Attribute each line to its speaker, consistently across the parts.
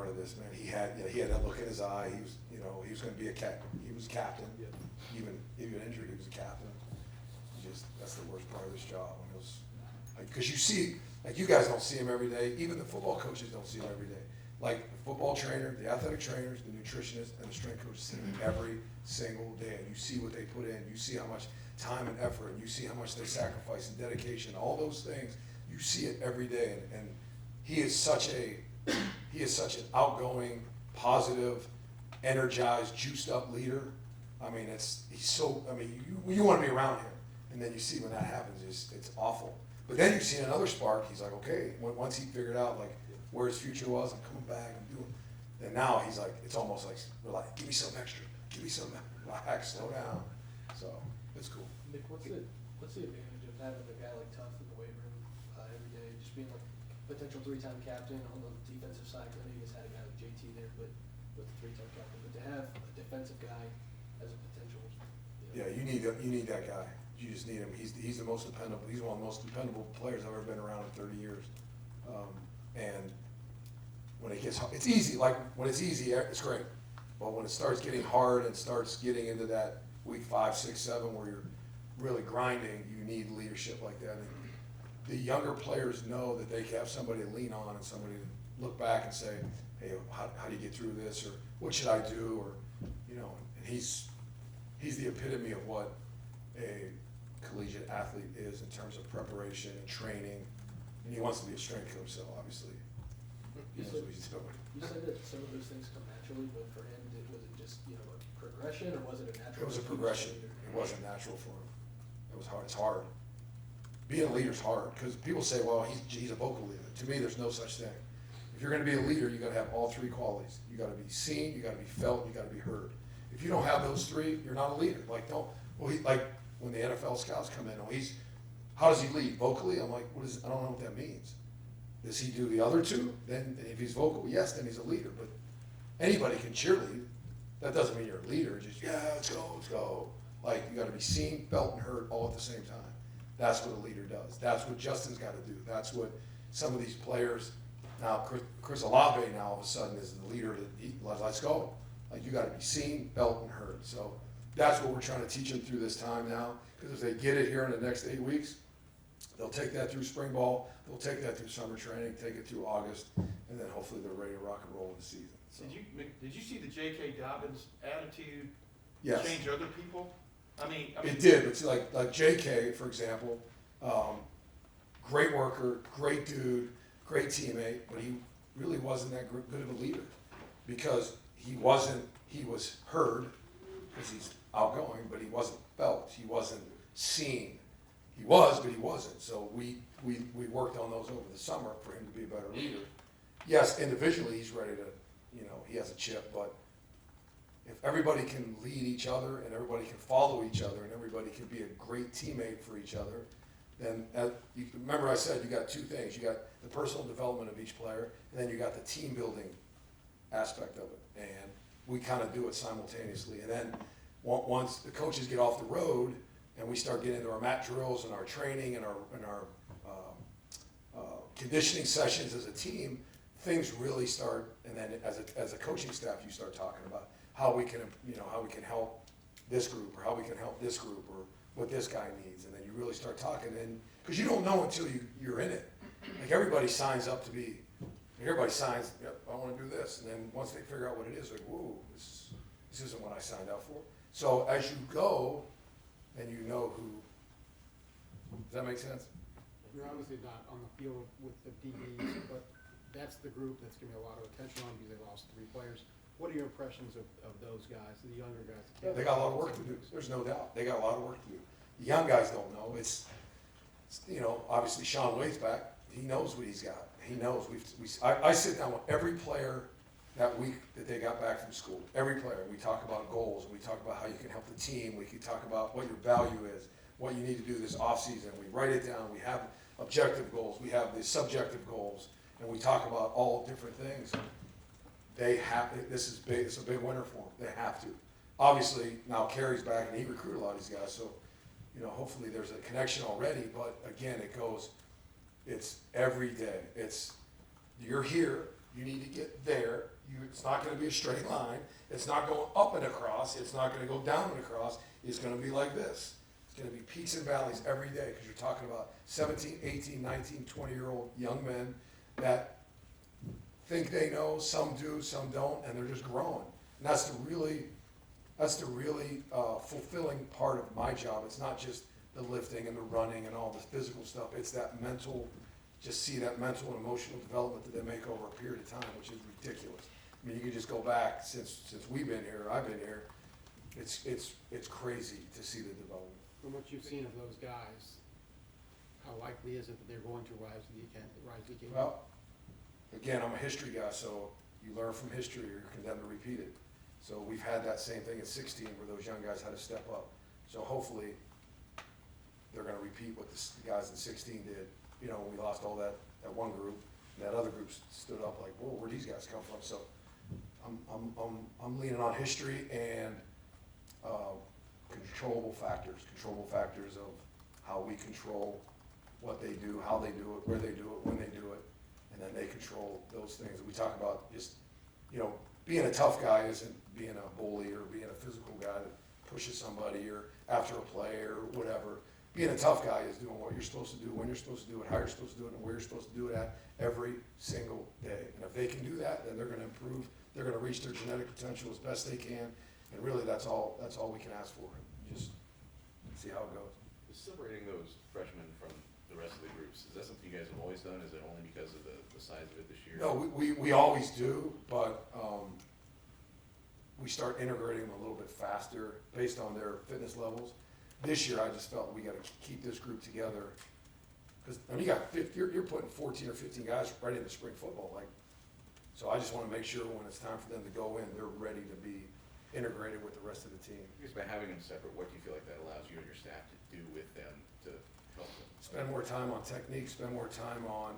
Speaker 1: part of this, man. He had that look in his eye. He was going to be he was captain.
Speaker 2: Yeah.
Speaker 1: Even injured, he was a captain. That's the worst part of this job. Because you see, like, you guys don't see him every day. Even the football coaches don't see him every day. Like the football trainer, the athletic trainers, the nutritionists, and the strength coaches see him every single day. And you see what they put in. You see how much time and effort, and you see how much they sacrifice and dedication. All those things, you see it every day. And he is such an outgoing, positive, energized, juiced up leader. I mean, you want to be around him. And then you see when that happens, it's awful. But then you see another spark. He's like, okay, once he figured out like where his future was, I'm coming back, I'm doing. Then now he's like, it's almost like, relax, give me some extra, relax, slow down. So it's cool.
Speaker 2: Nick, what's the advantage of having a guy like Tuff in the weight room every day, just being like potential 3-time captain on the defensive side? I know you guys had a guy like JT there, but with the 3-time captain, but to have a defensive guy as a potential.
Speaker 1: Yeah, you need that guy. You just need him. He's the most dependable. He's one of the most dependable players I've ever been around in 30 years. And when it gets hard, it's easy. Like when it's easy, it's great. But when it starts getting hard and starts getting into that week 5, 6, 7 where you're really grinding, you need leadership like that. And the younger players know that they have somebody to lean on and somebody to look back and say, hey, how do you get through this? Or what should I do? Or, and he's the epitome of what a collegiate athlete is in terms of preparation and training. And he wants to be a strength coach, so obviously he knows what he's doing.
Speaker 2: You said that some of those things come naturally, but for him, was it just a progression, or was it a natural?
Speaker 1: It was a progression. It wasn't natural for him. It was hard. It's hard. Being a leader is hard because people say, well, he's a vocal leader. To me, there's no such thing. If you're going to be a leader, you got to have all 3 qualities. You got to be seen, you got to be felt, you got to be heard. If you don't have those 3, you're not a leader. Like when the NFL scouts come in, how does he lead? Vocally? I'm like, I don't know what that means. Does he do the other 2? Then if he's vocal, yes, then he's a leader. But anybody can cheerlead. That doesn't mean you're a leader. Just, let's go. Like, you got to be seen, felt, and heard all at the same time. That's what a leader does. That's what Justin's got to do. That's what some of these players, now Chris Olave now all of a sudden is the leader. Let's go. Like, you got to be seen, felt, and heard. So that's what we're trying to teach them through this time now. Because if they get it here in the next 8 weeks, they'll take that through spring ball, they'll take that through summer training, take it through August, and then hopefully they're ready to rock and roll in the season. So.
Speaker 3: Did you see the J.K. Dobbins attitude
Speaker 1: Yes.
Speaker 3: change other people? I mean,
Speaker 1: it did. But see, like J.K., for example, great worker, great dude, great teammate, but he really wasn't that good of a leader because he was heard because he's outgoing, but he wasn't felt. He wasn't seen. He was, but he wasn't. So we worked on those over the summer for him to be a better leader. Yes, individually he's ready to, he has a chip, but if everybody can lead each other and everybody can follow each other and everybody can be a great teammate for each other, then remember I said you got 2 things. You got the personal development of each player, and then you got the team building aspect of it. And we kind of do it simultaneously. And then once the coaches get off the road and we start getting into our mat drills and our training and our conditioning sessions as a team, things really start. And then as a coaching staff, you start talking about how we can help this group or how we can help this group or what this guy needs. And then you really start talking, and because you don't know until you're in it. Like everybody signs up to be. Everybody signs, yep, I want to do this. And then once they figure out what it is, like, whoa, this isn't what I signed up for. So as you go, then you know who. Does that make sense?
Speaker 4: You're obviously not on the field with the DBs, but that's the group that's getting a lot of attention on because they lost 3 players. What are your impressions of those guys, the younger guys?
Speaker 1: They got a lot of work to do. There's no doubt. They got a lot of work to do. The young guys don't know. It's obviously Sean Wade's back. He knows what he's got. He knows. I sit down with every player that week that they got back from school. Every player. We talk about goals. We talk about how you can help the team. We can talk about what your value is, what you need to do this offseason. We write it down. We have objective goals. We have the subjective goals. And we talk about all different things. They have, this is big, it's a big winner for them. They have to. Obviously, now Kerry's back and he recruited a lot of these guys, so, hopefully there's a connection already, but again, it's every day. You're here, you need to get there, it's not gonna be a straight line. It's not going up and across. It's not gonna go down and across. It's gonna be like this. It's gonna be peaks and valleys every day, because you're talking about 17, 18, 19, 20-year-old young men that think they know, some do, some don't, and they're just growing. And that's the really fulfilling part of my job. It's not just the lifting and the running and all the physical stuff. It's that mental, just see that mental and emotional development that they make over a period of time, which is ridiculous. I mean, you can just go back since we've been here, I've been here. It's crazy to see the development.
Speaker 4: From what you've seen of those guys, how likely is it that they're going to rise to the occasion?
Speaker 1: Well, again, I'm a history guy, so you learn from history or you're condemned to repeat it. So we've had that same thing at 16 where those young guys had to step up. So hopefully they're gonna repeat what the guys in 16 did. You know, when we lost all that one group, and that other group stood up like, whoa, where'd these guys come from? So I'm leaning on history and controllable factors of how we control what they do, how they do it, where they do it, when they do it, and then they control those things. We talk about just, you know, being a tough guy isn't being a bully or being a physical guy that pushes somebody or after a play or whatever. Being a tough guy is doing what you're supposed to do, when you're supposed to do it, how you're supposed to do it, and where you're supposed to do it at every single day. And if they can do that, then they're gonna improve, they're gonna reach their genetic potential as best they can. And really, that's all we can ask for. Just see how it goes.
Speaker 5: Separating those freshmen from the rest of the groups, is that something you guys have always done? Is it only because of the size of it this year?
Speaker 1: No, we always do, but we start integrating them a little bit faster based on their fitness levels. This year, I just felt we gotta keep this group together, because, I mean, you're putting 14 or 15 guys right into spring football, like, so I just wanna make sure when it's time for them to go in, they're ready to be integrated with the rest of the team.
Speaker 5: Because by having them separate, what do you feel like that allows you and your staff to do with them to help them?
Speaker 1: Spend more time on technique, spend more time on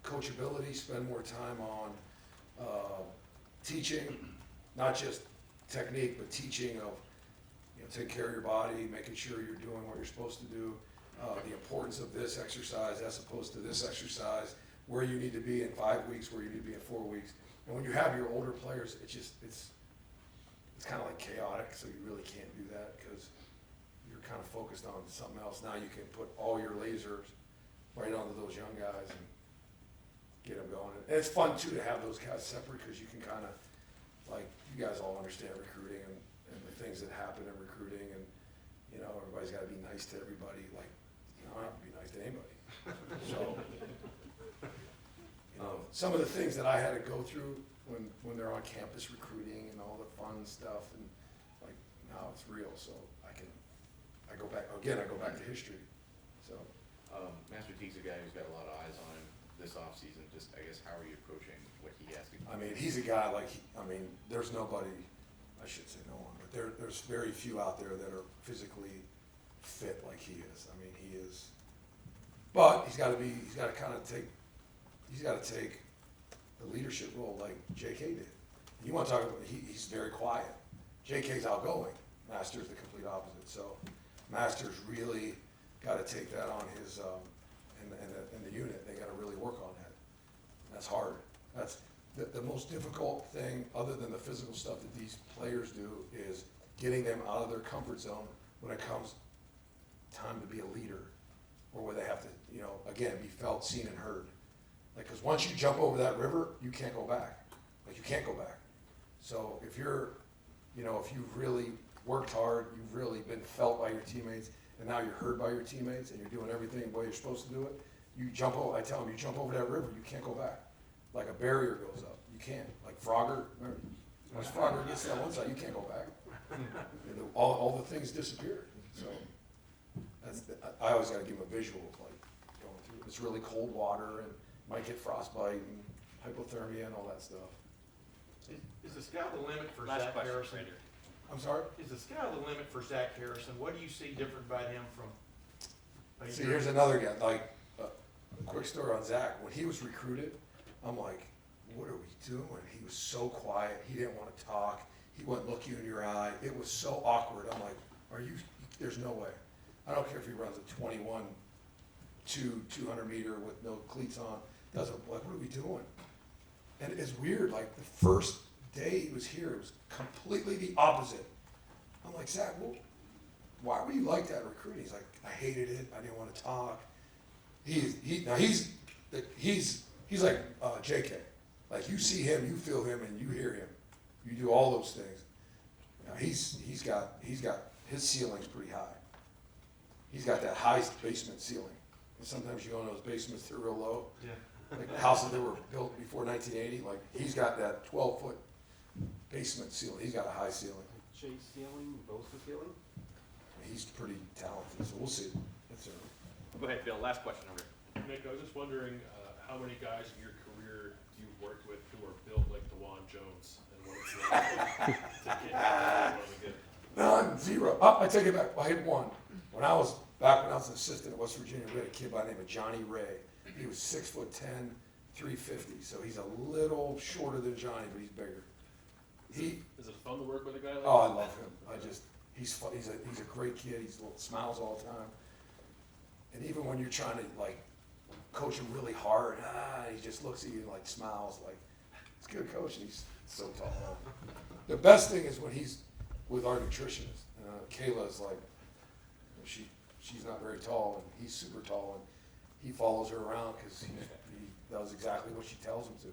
Speaker 1: coachability, spend more time on teaching, not just technique, but teaching of, you know, take care of your body, making sure you're doing what you're supposed to do, the importance of this exercise as opposed to this exercise, where you need to be in 5 weeks, where you need to be in 4 weeks. And when you have your older players, it's kind of like chaotic, so you really can't do that because you're kind of focused on something else. Now you can put all your lasers right onto those young guys and get them going. And it's fun too to have those guys separate, because you can kind of, like, you guys all understand recruiting and the things that happen in recruiting, and, you know, everybody's got to be nice to everybody. Like, you know, I don't have to be nice to anybody. So, you know, some of the things that I had to go through when they're on campus recruiting and all the fun stuff, and like, now it's real, so I go back to history, so.
Speaker 5: Master Teague's a guy who's got a lot of eyes on him this offseason. Just, I guess, how are you approaching what he has to do?
Speaker 1: I mean, he's a guy like, there's nobody, I should say no one, but there's very few out there that are physically fit like he is. I mean, he is, but he's gotta take the leadership role like JK did. You wanna talk about, he's very quiet. JK's outgoing, Master's the complete opposite. So Master's really gotta take that on his, in the unit, they gotta really work on that. That's hard. That's the most difficult thing, other than the physical stuff that these players do, is getting them out of their comfort zone when it comes time to be a leader, or where they have to, you know, again, be felt, seen, and heard. Like, because once you jump over that river, you can't go back. Like, you can't go back. So if you're, you know, if you've really worked hard, you've really been felt by your teammates, and now you're heard by your teammates, and you're doing everything the way you're supposed to do it, you jump over, I tell them, you jump over that river, you can't go back. Like a barrier goes up, you can't. Like Frogger, remember, once Frogger gets to that one side, you can't go back. And all the things disappear. So I always gotta give them a visual of like going through it. It's really cold water, and might get frostbite and hypothermia and all that stuff.
Speaker 3: Is the sky the limit for
Speaker 6: Last
Speaker 3: Zach
Speaker 6: question,
Speaker 3: Harrison?
Speaker 6: Ranger.
Speaker 1: I'm sorry?
Speaker 3: Is the sky the limit for Zach Harrison? What do you see different about him from?
Speaker 1: See, here's another guy, like, a quick story on Zach. When he was recruited, I'm like, what are we doing? He was so quiet, he didn't want to talk, he wouldn't look you in your eye. It was so awkward. I'm like, there's no way. I don't care if he runs a 21, 200 meter with no cleats on, doesn't, like, what are we doing? And it's weird, like, the first day he was here, it was completely the opposite. I'm like, Zach, well, why were you like that recruiting? He's like, I hated it. I didn't want to talk. He's like JK. Like you see him, you feel him, and you hear him. You do all those things. Now he's got his ceiling's pretty high. He's got that high basement ceiling. And sometimes you go in those basements, they're real low.
Speaker 3: Yeah.
Speaker 1: Like the houses that were built before 1980, like he's got that 12-foot basement ceiling. He's got a high ceiling.
Speaker 4: Chase ceiling, Bosa ceiling?
Speaker 1: He's pretty talented, so we'll see. That's
Speaker 6: Go ahead, Bill, last question over here.
Speaker 7: Nick, I was just wondering, how many guys in your career you've worked with who are built like DeJuan Jones, and what it's like to get one again?
Speaker 1: None, zero. Oh, I take it back. I had one. When I was an assistant at West Virginia, we had a kid by the name of Johnny Ray. He was 6'10", 350. So he's a little shorter than Johnny, but he's bigger.
Speaker 7: Is it fun to work with a guy like that?
Speaker 1: Oh, I love him. He's fun. He's a great kid. He smiles all the time. And even when you're trying to like coach him really hard, he just looks at you and like smiles, like it's good coach. And he's so tall. The best thing is when he's with our nutritionist. Kayla's like, she's not very tall, and he's super tall, and he follows her around because he does exactly what she tells him to.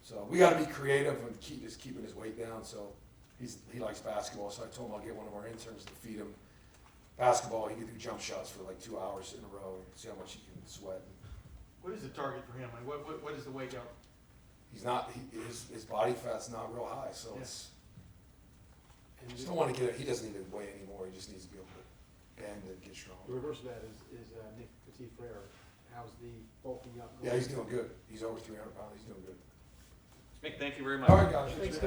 Speaker 1: So we got to be creative and keeping his weight down. So he likes basketball. So I told him I'll get one of our interns to feed him basketball. He can do jump shots for like 2 hours in a row and see how much he can sweat.
Speaker 3: What is the target for him? Like, what is the weight goal?
Speaker 1: He's not. His body fat's not real high, so
Speaker 3: Yeah.
Speaker 1: it's. I just don't want to get it. He doesn't need to weigh anymore. He just needs to be able to bend and get strong.
Speaker 4: The reverse of that is Nick Petit-Frere. How's the bulking up?
Speaker 1: Yeah, he's doing good. He's over 300 pounds. He's doing good.
Speaker 6: Nick, thank you very much.
Speaker 1: All right, guys.
Speaker 2: Thanks, Nick.